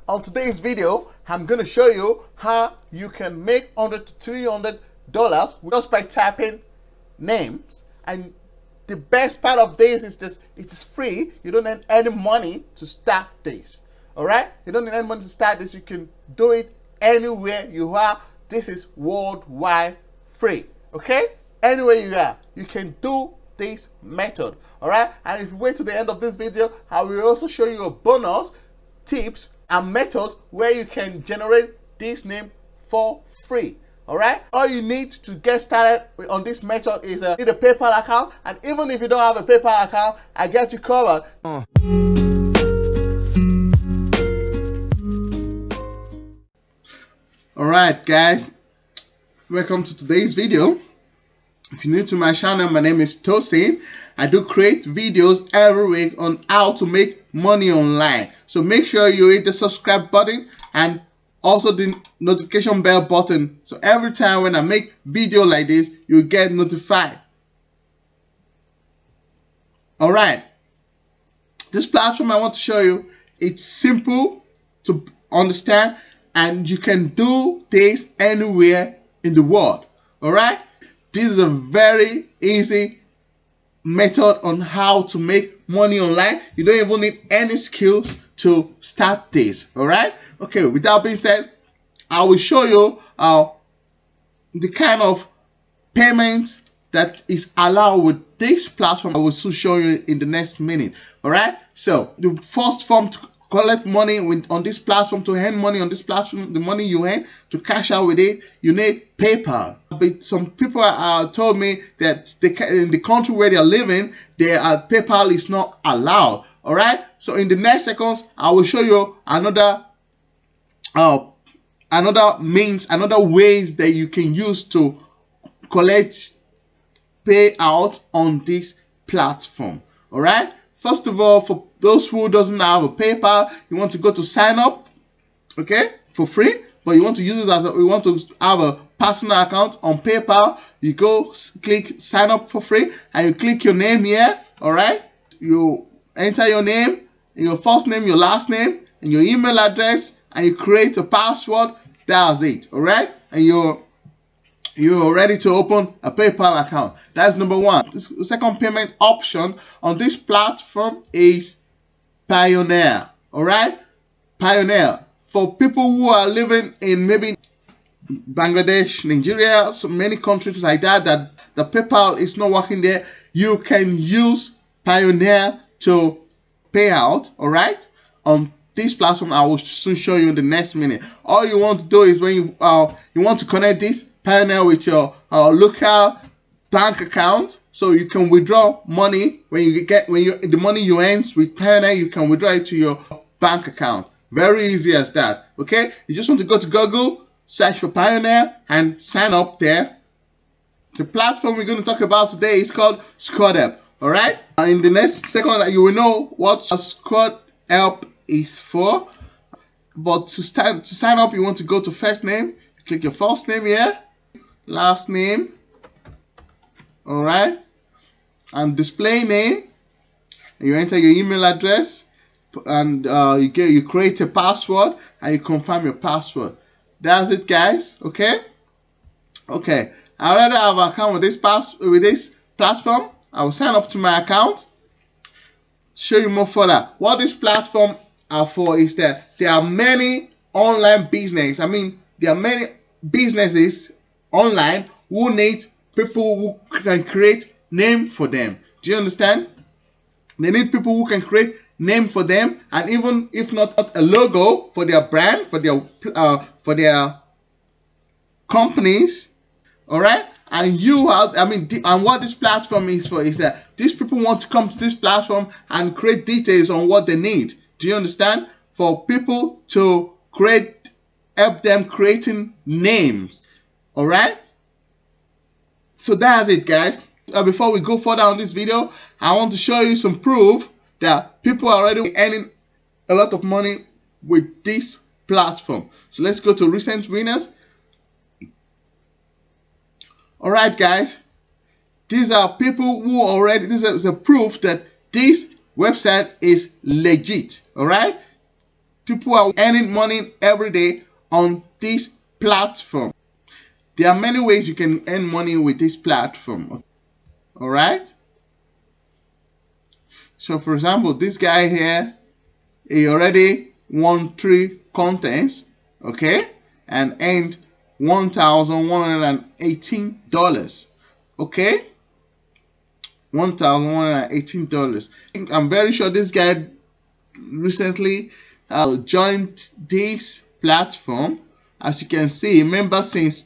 On today's video, I'm going to show you how you can make $100 to $300 just by typing names. And the best part of this is this: it is free. You don't need any money to start this. All right? You don't need any money to start this. You can do it anywhere you are. This is worldwide free. Okay? Anywhere you are, you can do this method. All right? And if you wait to the end of this video, I will also show you a bonus tips and methods where you can generate this name for free. All right, all you need to get started on this method is need a PayPal account, and even if you don't have a PayPal account, I get you covered. All right, guys, welcome to today's video. If you're new to my channel, my name is Tosin. I do create videos every week on how to make money online. So make sure you hit the subscribe button and also the notification bell button, so every time when I make video like this, you get notified. All right, this platform I want to show you, it's simple to understand and you can do this anywhere in the world. All right, this is a very easy method on how to make money online. You don't even need any skills to start this. All right, okay, with that being said, I will show you the kind of payment that is allowed with this platform. I will soon show you in the next minute. All right, so the first form to collect money on this platform, to earn money on this platform, the money you earn to cash out with it, you need PayPal. But some people told me that in the country where they are living, PayPal is not allowed. All right, so in the next seconds, I will show you another ways that you can use to collect payout on this platform. All right, first of all, for those who doesn't have a PayPal, you want to go to sign up, okay, for free, but you want to use it as we want to have a personal account on PayPal. You go click sign up for free and you click your name here. All right, you enter your name, your first name, your last name, and your email address, and you create a password. That's it. All right, and you're ready to open a PayPal account. That's number one. The second payment option on this platform is Pioneer. All right, Pioneer, for people who are living in maybe Bangladesh, Nigeria, so many countries like that the PayPal is not working there, you can use Pioneer to pay out. All right, on this platform. I will soon show you in the next minute. All you want to do is when you want to connect this Pioneer with your local bank account, so you can withdraw money the money you earn with Pioneer, you can withdraw it to your bank account. Very easy as that. Okay, you just want to go to Google, search for Pioneer, and sign up there. The platform we're going to talk about today is called Squad Help. All right, and in the next second you will know what a Squad Help is for. But to sign up, you want to go to first name, click your first name here, last name, all right, and display name, and you enter your email address, and you create a password and you confirm your password. That's it, guys. Okay, I already have an account with this platform. I will sign up to my account. Show you more further what this platform are for is that there are many online business. I mean, there are many businesses online who need people who can create name for them. Do you understand? They need people who can create name for them, and even if not a logo for their brand, for their companies. All right, and and what this platform is for is that these people want to come to this platform and create details on what they need. Do you understand? For people to help them creating names. All right, so that's it, guys. Before we go further on this video, I want to show you some proof that people are already earning a lot of money with this platform. So let's go to recent winners. All right, guys, these are people who already, this is a proof that this website is legit. All right, people are earning money every day on this platform. There are many ways you can earn money with this platform. All right. So for example, this guy here, he already won 3 contents, okay, and earned $1,118. Okay, $1,118. I'm very sure this guy recently joined this platform. As you can see, member since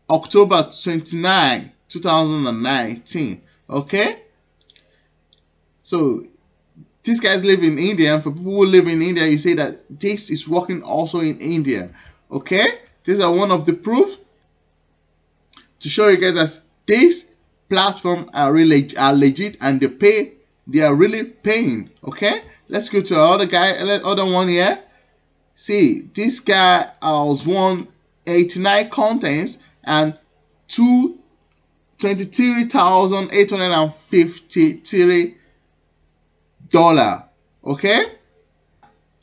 October 29, 2019. Okay, so these guys live in India, and for people who live in India, you say that this is working also in India. Okay, these are one of the proof to show you guys that this platform are legit and they are really paying. Okay, let's go to another guy, other one here. See, this guy has won 89 contents and $23,853. Okay,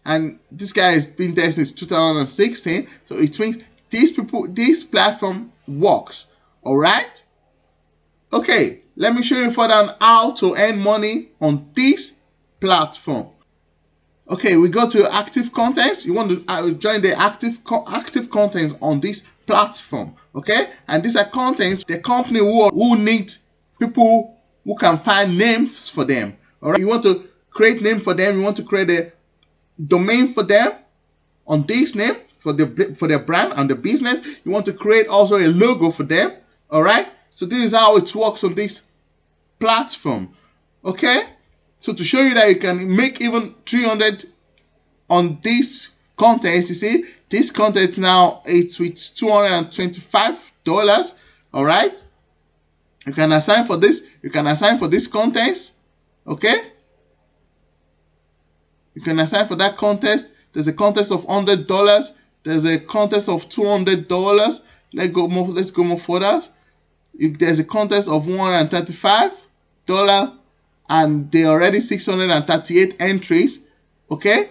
and this guy has been there since 2016. So it means this platform works. All right. Okay, let me show you further on how to earn money on this platform. Okay, we go to active contents. You want to join the active contents on this platform. Okay, and these are contents the company who needs people who can find names for them. All right, you want to create name for them. You want to create a domain for them on this name for their brand and the business. You want to create also a logo for them. All right, so this is how it works on this platform. Okay, so to show you that you can make even 300 on this content, you see this content now it's with $225. All right, you can assign for this. You can assign for this contest. Okay, you can assign for that contest. There's a contest of $100. There's a contest of $200. Let's go more further. There's a contest of $135, and there are already 638 entries. Okay,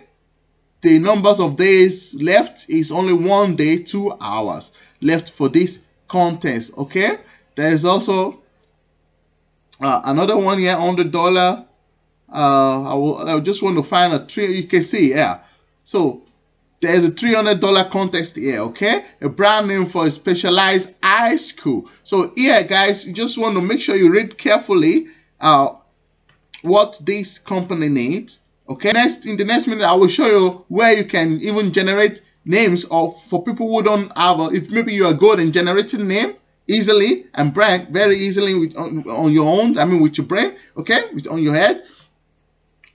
the numbers of days left is only 1 day, 2 hours left for this contest. Okay, there is also another one here, $100. I just want to find a tree. You can see, yeah. So there's a $300 contest here. Okay, a brand name for a specialized high school. So here, guys, you just want to make sure you read carefully what this company needs. Okay, in the next minute I will show you where you can even generate names for people who don't have if maybe you are good in generating name easily and brand very easily on your own, I mean with your brain, okay, on your head.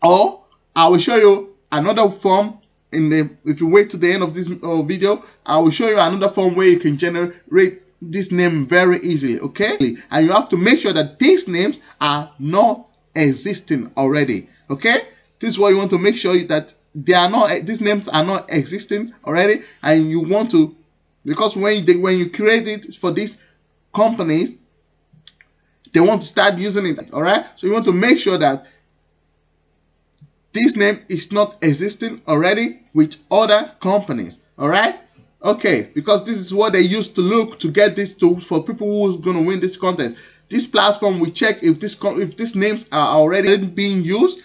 Or I will show you another form if you wait to the end of this video, I will show you another form where you can generate this name very easily. Okay, and you have to make sure that these names are not existing already. Okay, this is what you want to make sure that these names are not existing already, and you want to, because when you create it for these companies, they want to start using it. All right, so you want to make sure that this name is not existing already with other companies. All right, okay, because this is what they used to look to get this for people who's going to win this contest. This platform will check if these names are already being used.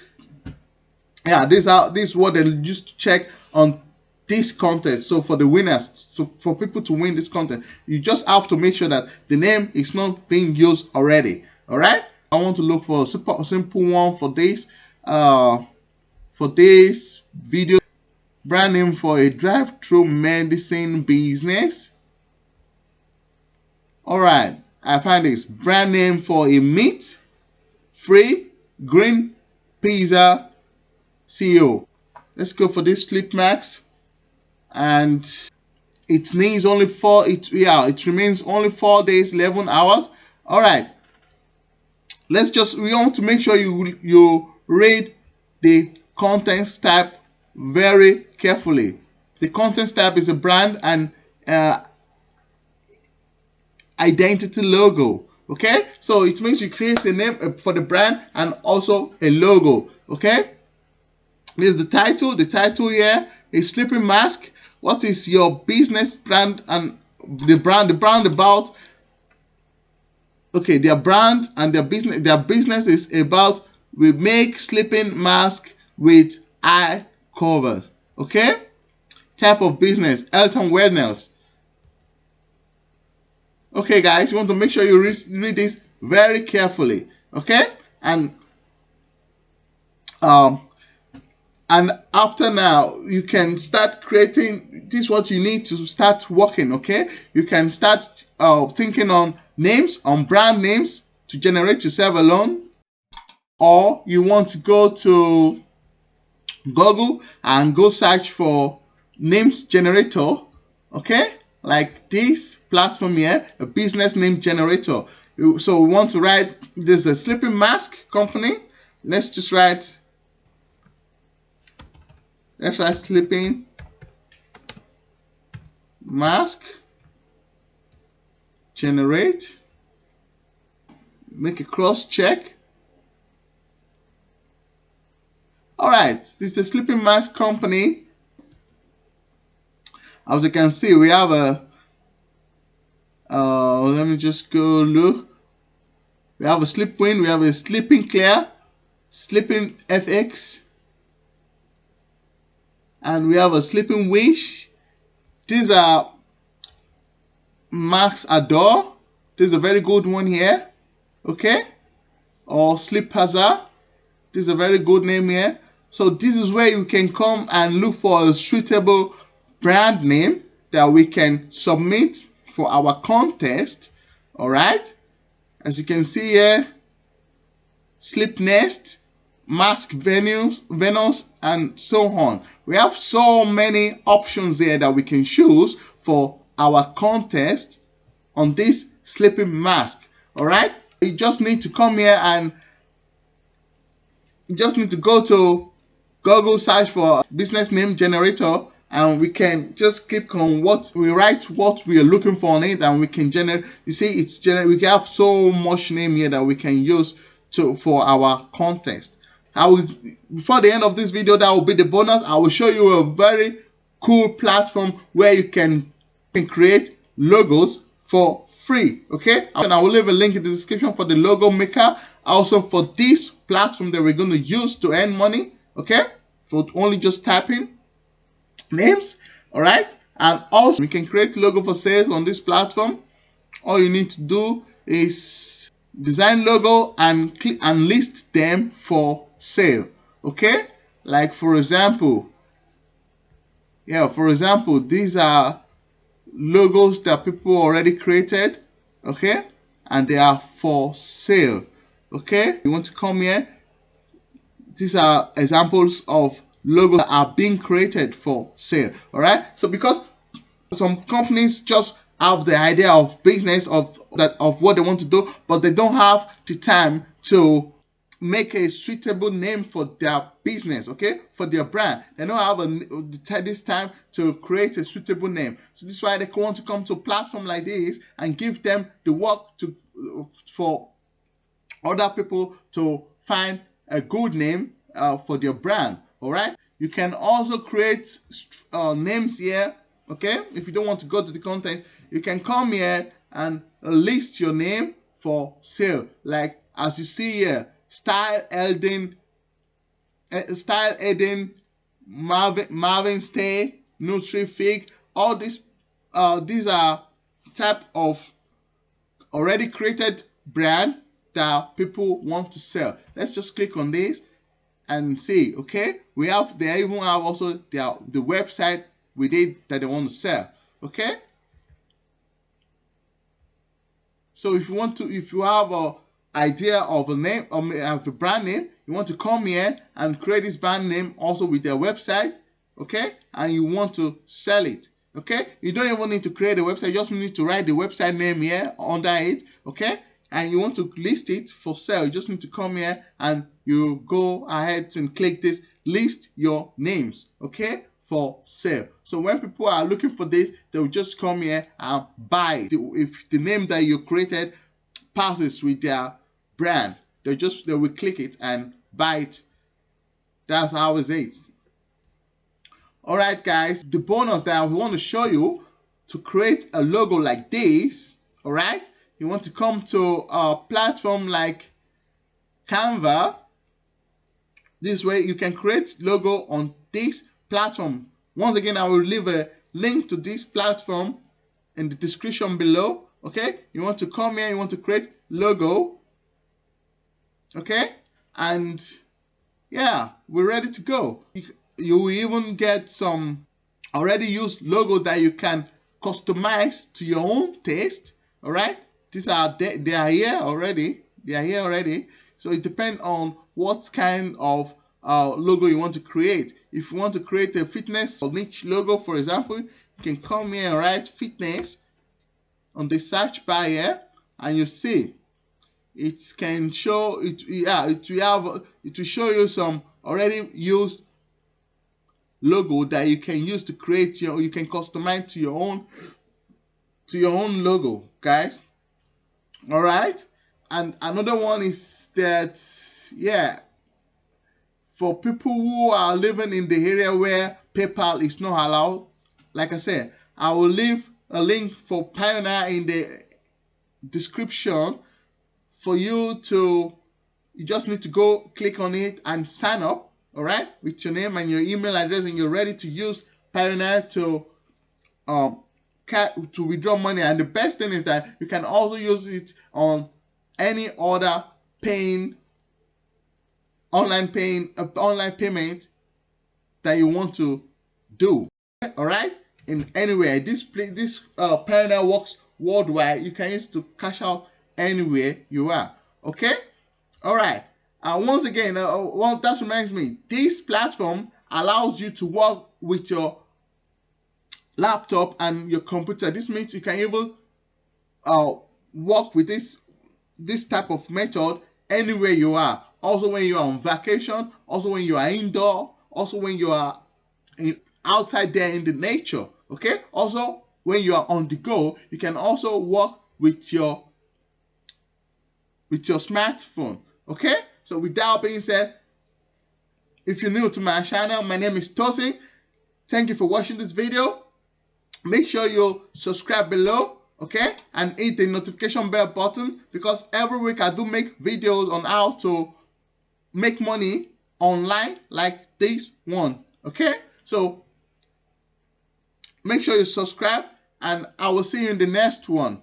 Yeah, this is what they used to check on this contest. So for the winners, so for people to win this contest, you just have to make sure that the name is not being used already. All right, I want to look for a simple one for this video. Brand name for a drive-through medicine business. All right, I find this brand name for a meat-free green pizza CEO. Let's go for this Sleep Max, and it needs only it remains only 4 days, 11 hours. All right, we want to make sure you read the contents type very carefully. The contents type is a brand and identity logo. Okay, so it means you create a name for the brand and also a logo. Okay, This is the title. The title here is Sleeping Mask. What is your business brand and the brand about? Okay, their brand and their business is about we make sleeping mask with eye covers. Okay, type of business, health and wellness. Okay, guys, you want to make sure you read this very carefully. Okay, and um and after now you can start creating. This is what you need to start working. Okay, you can start thinking on names, on brand names to generate yourself alone, or you want to go to Google and go search for names generator. Okay, like this platform here, a business name generator. So we want to write, this is a sleeping mask company. Let's just write, sleeping mask generate, make a cross check. All right, this is the sleeping mask company. As you can see, we have a let me just go look. We have a sleep win, we have a sleeping clear, sleeping FX, and we have a sleeping wish. These are Max Adore. This is a very good one here. Okay, or Sleep Hazard. This is a very good name here. So this is where you can come and look for a suitable brand name that we can submit for our contest. All right, as you can see here, Sleep Nest, Mask Venus, and so on. We have so many options here that we can choose for our contest on this sleeping mask. All right, you just need to come here and you just need to go to Google, search for business name generator, and we can just click on what we write, what we are looking for on it, and we can generate. You see, it's we have so much name here that we can use for our contest. Before the end of this video, that will be the bonus. I will show you a very cool platform where you can create logos for free. Okay, and I will leave a link in the description for the logo maker, also for this platform that we're going to use to earn money. Okay, for only just typing names. All right, and also you can create logo for sales on this platform. All you need to do is design logo and click and list them for sale. Okay, like for example, these are logos that people already created. Okay, and they are for sale. Okay, you want to come here. These are examples of logos that are being created for sale. All right, so because some companies just have the idea of business of what they want to do, but they don't have the time to make a suitable name for their business. Okay, for their brand, they don't have this time to create a suitable name. So this is why they want to come to a platform like this and give them the work for other people to find a good name for their brand. All right, you can also create names here. Okay, if you don't want to go to the content, you can come here and list your name for sale. Like as you see here, Style Eden, Marvin Stay, NutriFig. All these are type of already created brand that people want to sell. Let's just click on this and see. Okay, they even have also the website with it that they want to sell. Okay, so if you have a idea of a name or of a brand name, you want to come here and create this brand name also with their website. Okay, and you want to sell it. Okay, you don't even need to create a website, you just need to write the website name here under it. Okay, and you want to list it for sale, you just need to come here and you go ahead and click this list your names. Okay, for sale. So when people are looking for this, they will just come here and buy it. If the name that you created passes with their brand, they will click it and buy it That's how it is. Alright guys, the bonus that I want to show you to create a logo like this, alright, you want to come to a platform like Canva. This way you can create logo on this platform. Once again, I will leave a link to this platform in the description below. Okay, you want to come here, you want to create logo. Okay, and yeah, we're ready to go. You will even get some already used logos that you can customize to your own taste. All right, these are they are here already. They are here already. So it depends on what kind of logo you want to create. If you want to create a fitness or niche logo, for example, you can come here and write fitness on the search bar here, and you see it can show it. Yeah, it will show you some already used logo that you can use to create you can customize to your own logo, guys. All right, and another one is that, yeah, for people who are living in the area where PayPal is not allowed, like I said, I will leave a link for Pioneer in the description for you to. You just need to go click on it and sign up, all right, with your name and your email address, and you're ready to use Pioneer to withdraw money. And the best thing is that you can also use it on any other online payment that you want to do. All right, in anywhere. This Pioneer works worldwide. You can use to cash out anywhere you are. Okay. All right. Once again, that reminds me. This platform allows you to work with your laptop and your computer. This means you can even work with this type of method anywhere you are. Also when you are on vacation, also when you are indoor, also when you are outside there in the nature. Okay. Also when you are on the go, you can also work with your smartphone. Okay. So with that being said, if you're new to my channel, my name is Tosin. Thank you for watching this video. Make sure you subscribe below, okay, and hit the notification bell button, because every week I do make videos on how to make money online like this one. Okay, so make sure you subscribe, and I will see you in the next one.